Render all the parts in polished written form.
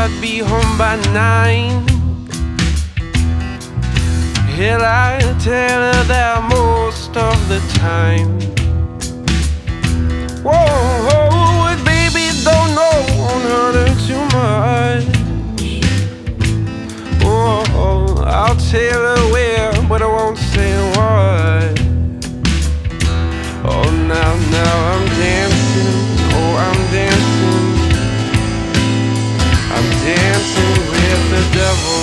I'd be home by 9. Hell, I tell her that most of the time. Whoa, baby, don't know, won't hurt her too much. Oh, I'll tell her where, but I won't say what. Oh, now I'm dancing, oh, I'm dancing. I'm dancing with the devil.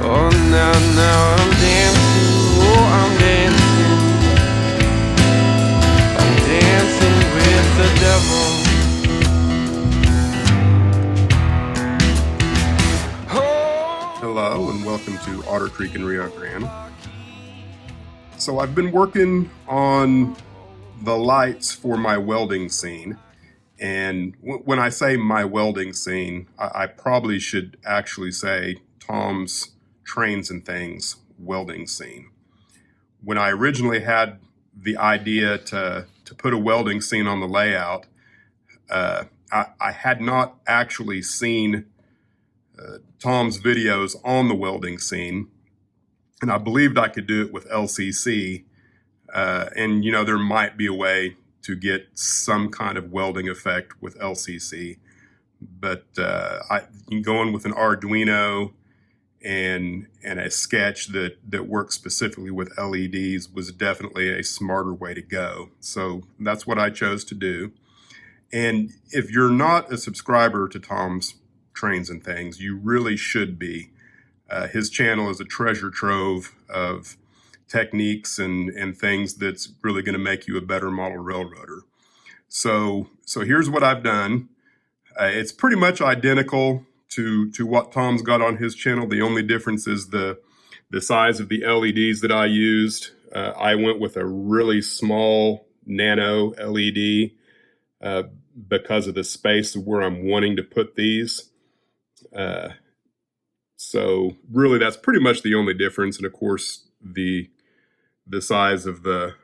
Oh, now I'm dancing, oh, I'm dancing. I'm dancing with the devil. Hello and welcome to Otter Creek and Rio Grande. So I've been working on the lights for my welding scene, and when I say my welding scene, I probably should actually say Tom's Trains and Things welding scene. When I originally had the idea to put a welding scene on the layout, I had not actually seen Tom's videos on the welding scene, and I believed I could do it with LCC, and you know, there might be a way to get some kind of welding effect with LCC, but going with an Arduino and a sketch that works specifically with LEDs was definitely a smarter way to go. So that's what I chose to do. And if you're not a subscriber to Tom's Trains and Things, you really should be. His channel is a treasure trove of techniques and things that's really going to make you a better model railroader. So here's what I've done. It's pretty much identical to what Tom's got on his channel. The only difference is the size of the LEDs that I used. I went with a really small Nano LED because of the space of where I'm wanting to put these. So really that's pretty much the only difference. And of course the size of the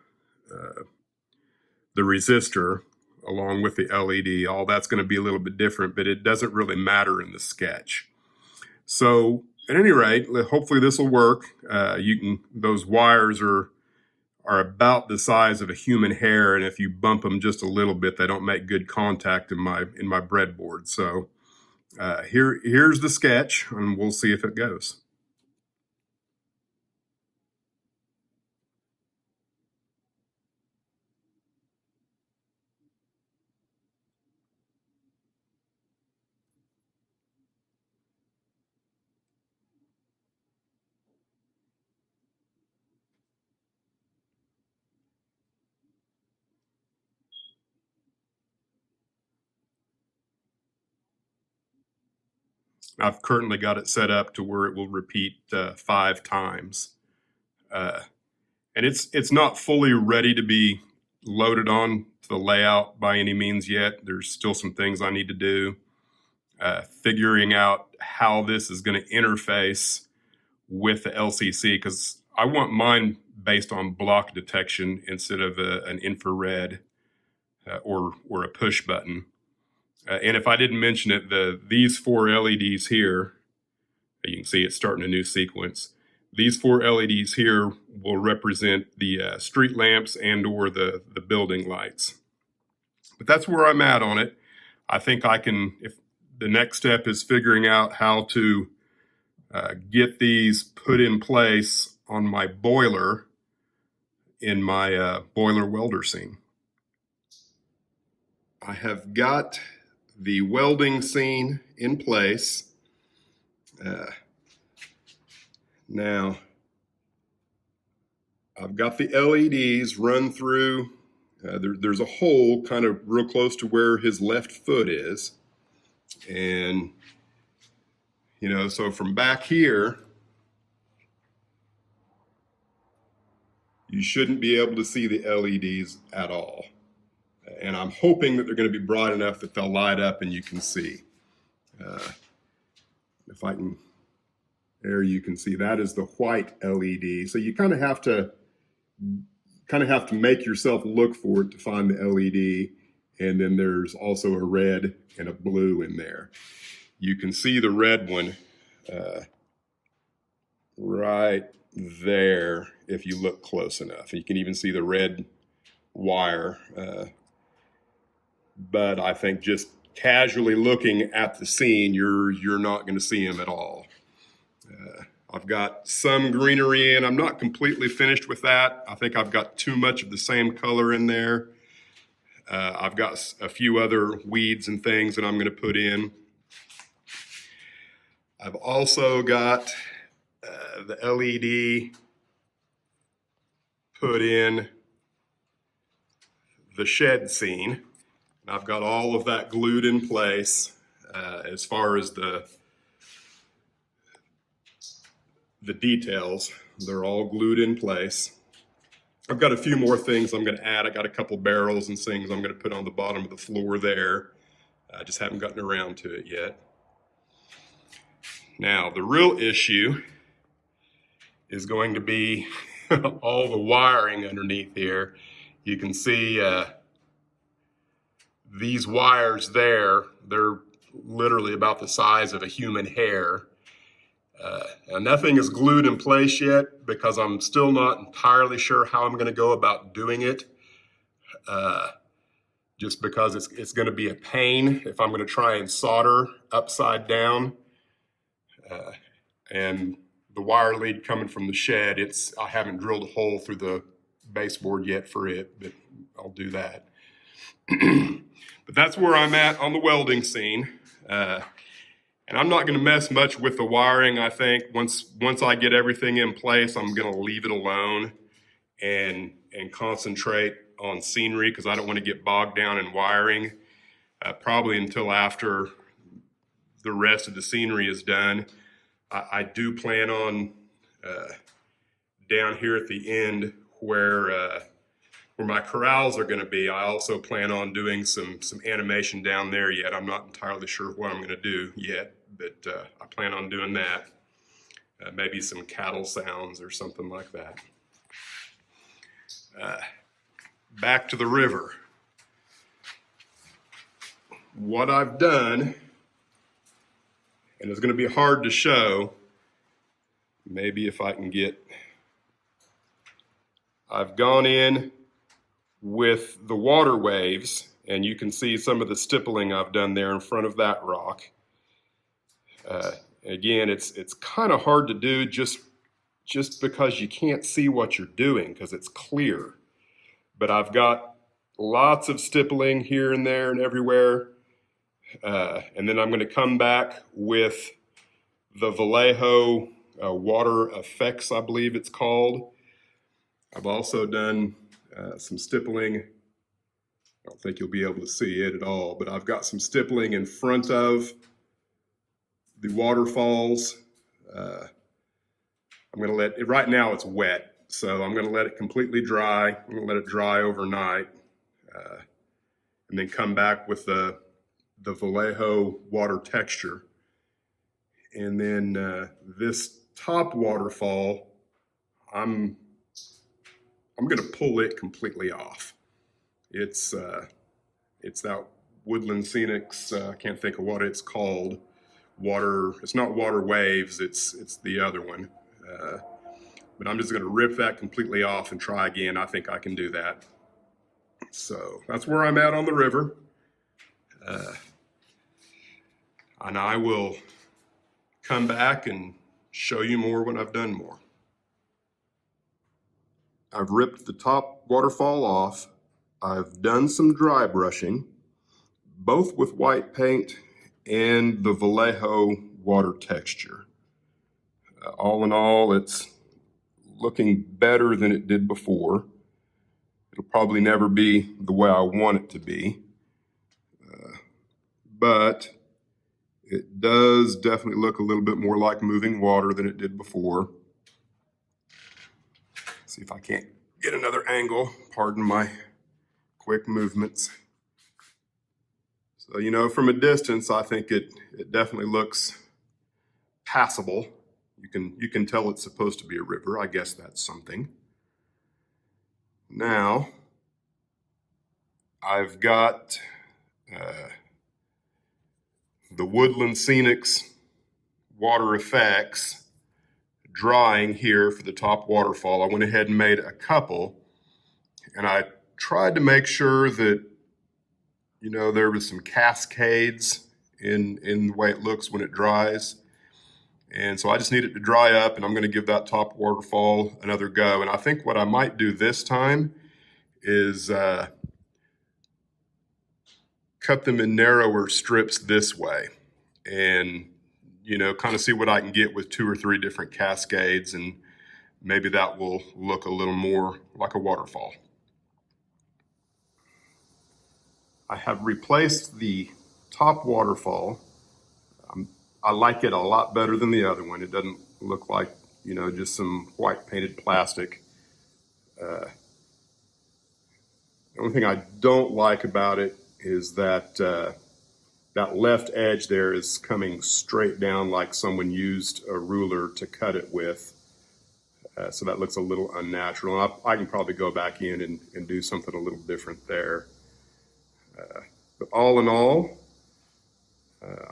resistor along with the LED, all that's going to be a little bit different, but it doesn't really matter in the sketch. So at any rate, hopefully this will work. Those wires are about the size of a human hair, and if you bump them just a little bit, they don't make good contact in my breadboard. So here's the sketch, and we'll see if it goes. I've currently got it set up to where it will repeat 5 times. And it's not fully ready to be loaded on to the layout by any means yet. There's still some things I need to do. Figuring out how this is going to interface with the LCC, because I want mine based on block detection instead of an infrared or a push button. And if I didn't mention it, these 4 LEDs here, you can see it's starting a new sequence. These 4 LEDs here will represent the street lamps and or the building lights. But that's where I'm at on it. I think I can, if the next step is figuring out how to get these put in place on my boiler in my boiler welder scene. I have got the welding scene in place. Now, I've got the LEDs run through. There's a hole kind of real close to where his left foot is. And, you know, so from back here, you shouldn't be able to see the LEDs at all. And I'm hoping that they're going to be bright enough that they'll light up and you can see. If I can, there you can see that is the white LED. So you kind of have to make yourself look for it to find the LED. and then there's also a red and a blue in there. You can see the red one right there if you look close enough. You can even see the red wire, but I think just casually looking at the scene, you're not going to see them at all. I've got some greenery in. I'm not completely finished with that. I think I've got too much of the same color in there. I've got a few other weeds and things that I'm going to put in. I've also got the LED put in the shed scene. And I've got all of that glued in place as far as the details. They're all glued in place. I've got a few more things I'm going to add. I got a couple barrels and things I'm going to put on the bottom of the floor there. I just haven't gotten around to it yet. Now, the real issue is going to be all the wiring underneath here. You can see these wires there, they're literally about the size of a human hair. And nothing is glued in place yet because I'm still not entirely sure how I'm going to go about doing it. Just because it's going to be a pain if I'm going to try and solder upside down. And the wire lead coming from the shed, I haven't drilled a hole through the baseboard yet for it, but I'll do that. But that's where I'm at on the welding scene. And I'm not going to mess much with the wiring. I think once I get everything in place, I'm going to leave it alone and concentrate on scenery because I don't want to get bogged down in wiring. Probably until after the rest of the scenery is done. I do plan on down here at the end where my corrals are going to be. I also plan on doing some animation down there yet. I'm not entirely sure what I'm going to do yet, but I plan on doing that. Maybe some cattle sounds or something like that. Back to the river. What I've done, and it's going to be hard to show, maybe if I can I've gone in with the water waves, and you can see some of the stippling I've done there in front of that rock. Again, it's kind of hard to do just because you can't see what you're doing because it's clear. But I've got lots of stippling here and there and everywhere. And then I'm going to come back with the Vallejo water effects, I believe it's called. I've also done some stippling. I don't think you'll be able to see it at all, but I've got some stippling in front of the waterfalls. I'm going to let it, right now it's wet, so I'm going to let it completely dry. I'm going to let it dry overnight and then come back with the Vallejo water texture. And then this top waterfall, I'm going to pull it completely off. It's that Woodland Scenics, I can't think of what it's called. It's not water waves, it's the other one. But I'm just going to rip that completely off and try again. I think I can do that. So that's where I'm at on the river. And I will come back and show you more when I've done more. I've ripped the top waterfall off. I've done some dry brushing, both with white paint and the Vallejo water texture. All in all, it's looking better than it did before. It'll probably never be the way I want it to be, but it does definitely look a little bit more like moving water than it did before. See if I can't get another angle. Pardon my quick movements. So, you know, from a distance, I think it definitely looks passable. You can tell it's supposed to be a river. I guess that's something. Now, I've got the Woodland Scenics water effects drying here for the top waterfall. I went ahead and made a couple, and I tried to make sure that, you know, there was some cascades in the way it looks when it dries. And so I just need it to dry up, and I'm going to give that top waterfall another go. And I think what I might do this time is cut them in narrower strips this way, and, you know, kind of see what I can get with 2 or 3 different cascades, and maybe that will look a little more like a waterfall. I have replaced the top waterfall. I like it a lot better than the other one. It doesn't look like, you know, just some white painted plastic. The only thing I don't like about it is that that left edge there is coming straight down like someone used a ruler to cut it with. So that looks a little unnatural. I can probably go back in and do something a little different there. But all in all,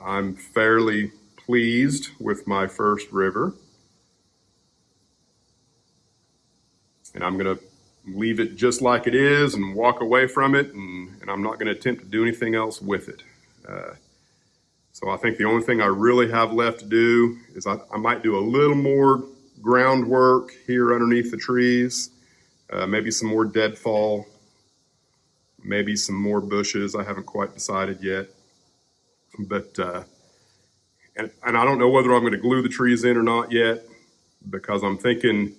I'm fairly pleased with my first river. And I'm going to leave it just like it is and walk away from it, and I'm not going to attempt to do anything else with it. So I think the only thing I really have left to do is I might do a little more groundwork here underneath the trees, maybe some more deadfall, maybe some more bushes. I haven't quite decided yet. But and I don't know whether I'm going to glue the trees in or not yet, because I'm thinking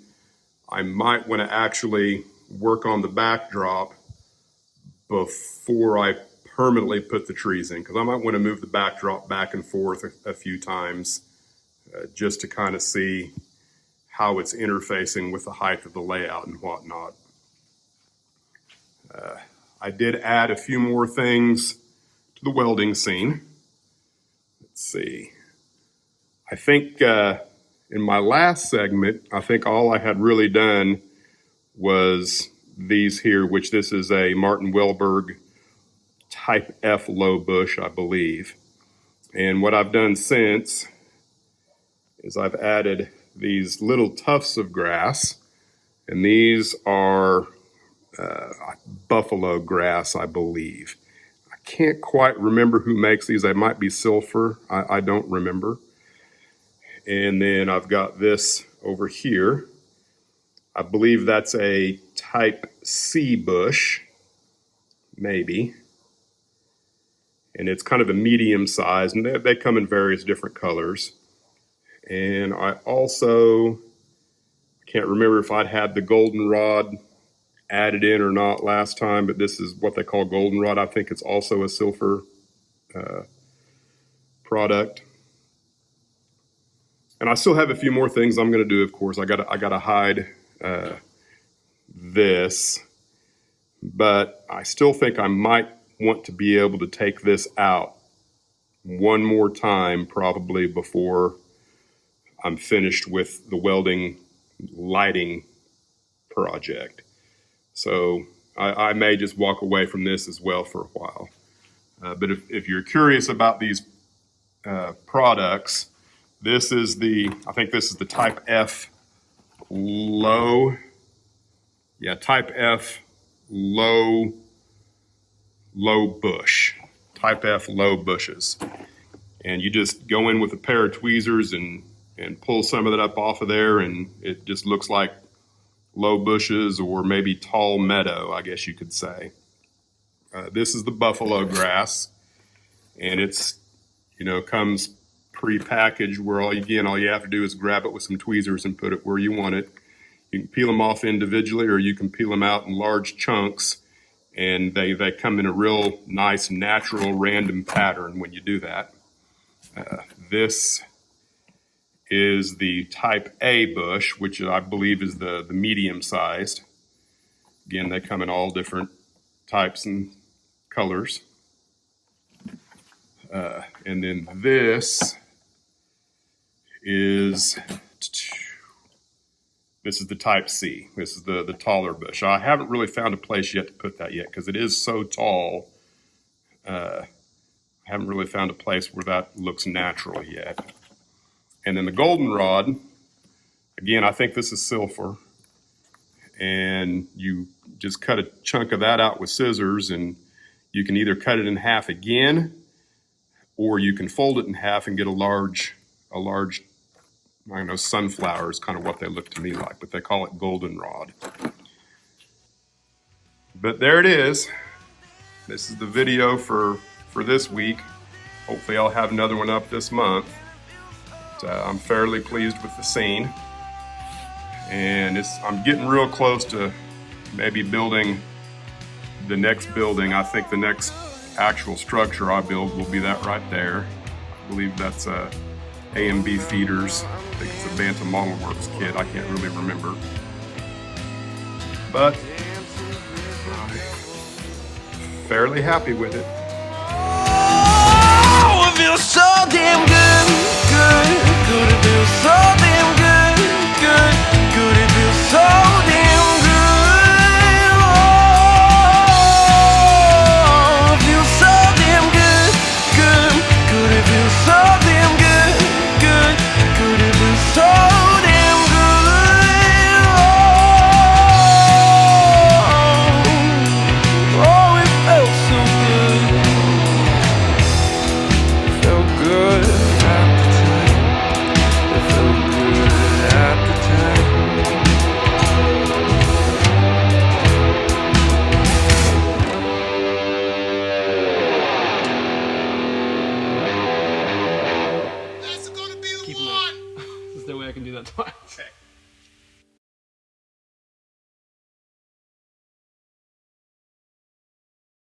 I might want to actually work on the backdrop before I permanently put the trees in, because I might want to move the backdrop back and forth a few times just to kind of see how it's interfacing with the height of the layout and whatnot. I did add a few more things to the welding scene. Let's see. I think in my last segment, I think all I had really done was these here, which this is a Martin Welberg Type F Low Bush, I believe. And what I've done since is I've added these little tufts of grass, and these are buffalo grass, I believe. I can't quite remember who makes these. They might be Silfor. I don't remember. And then I've got this over here. I believe that's a Type C bush, maybe. And it's kind of a medium size, and they come in various different colors. And I also can't remember if I'd had the goldenrod added in or not last time, but this is what they call goldenrod. I think it's also a Silfor product. And I still have a few more things I'm going to do, of course. I gotta hide this, but I still think I might want to be able to take this out one more time, probably before I'm finished with the welding lighting project. So I may just walk away from this as well for a while. But if you're curious about these products, this is I think this is the Type F Low. Yeah, Type F Low Bush. Type F Low Bushes. And you just go in with a pair of tweezers and pull some of that up off of there, and it just looks like low bushes, or maybe tall meadow, I guess you could say. This is the buffalo grass, and it's, you know, comes pre-packaged where all you have to do is grab it with some tweezers and put it where you want it. You can peel them off individually, or you can peel them out in large chunks, and they come in a real nice, natural, random pattern when you do that. This is the Type A bush, which I believe is the medium-sized. Again, they come in all different types and colors. And then this is This is the Type C. This is the taller bush. I haven't really found a place yet to put that yet because it is so tall. I haven't really found a place where that looks natural yet. And then the goldenrod, again, I think this is Silfor. And you just cut a chunk of that out with scissors, and you can either cut it in half again, or you can fold it in half and get a large, I don't know, sunflower is kind of what they look to me like, but they call it goldenrod. But there it is. This is the video for this week. Hopefully I'll have another one up this month. But, I'm fairly pleased with the scene. And I'm getting real close to maybe building the next building. I think the next actual structure I build will be that right there. I believe that's A and B feeders. I think it's a Bantam Model Works kit. I can't really remember. But I'm fairly happy with it. Oh, it feels so damn good, good, good. It feels so damn good, good, good. It feels so damn good. Oh, it feels so damn good, good, good. It feels so damn good, good, good. It feels so damn good. Oh, it felt so good. It felt good at the time. It felt good at the time. That's gonna be the one. There's no way I can do that twice. Okay.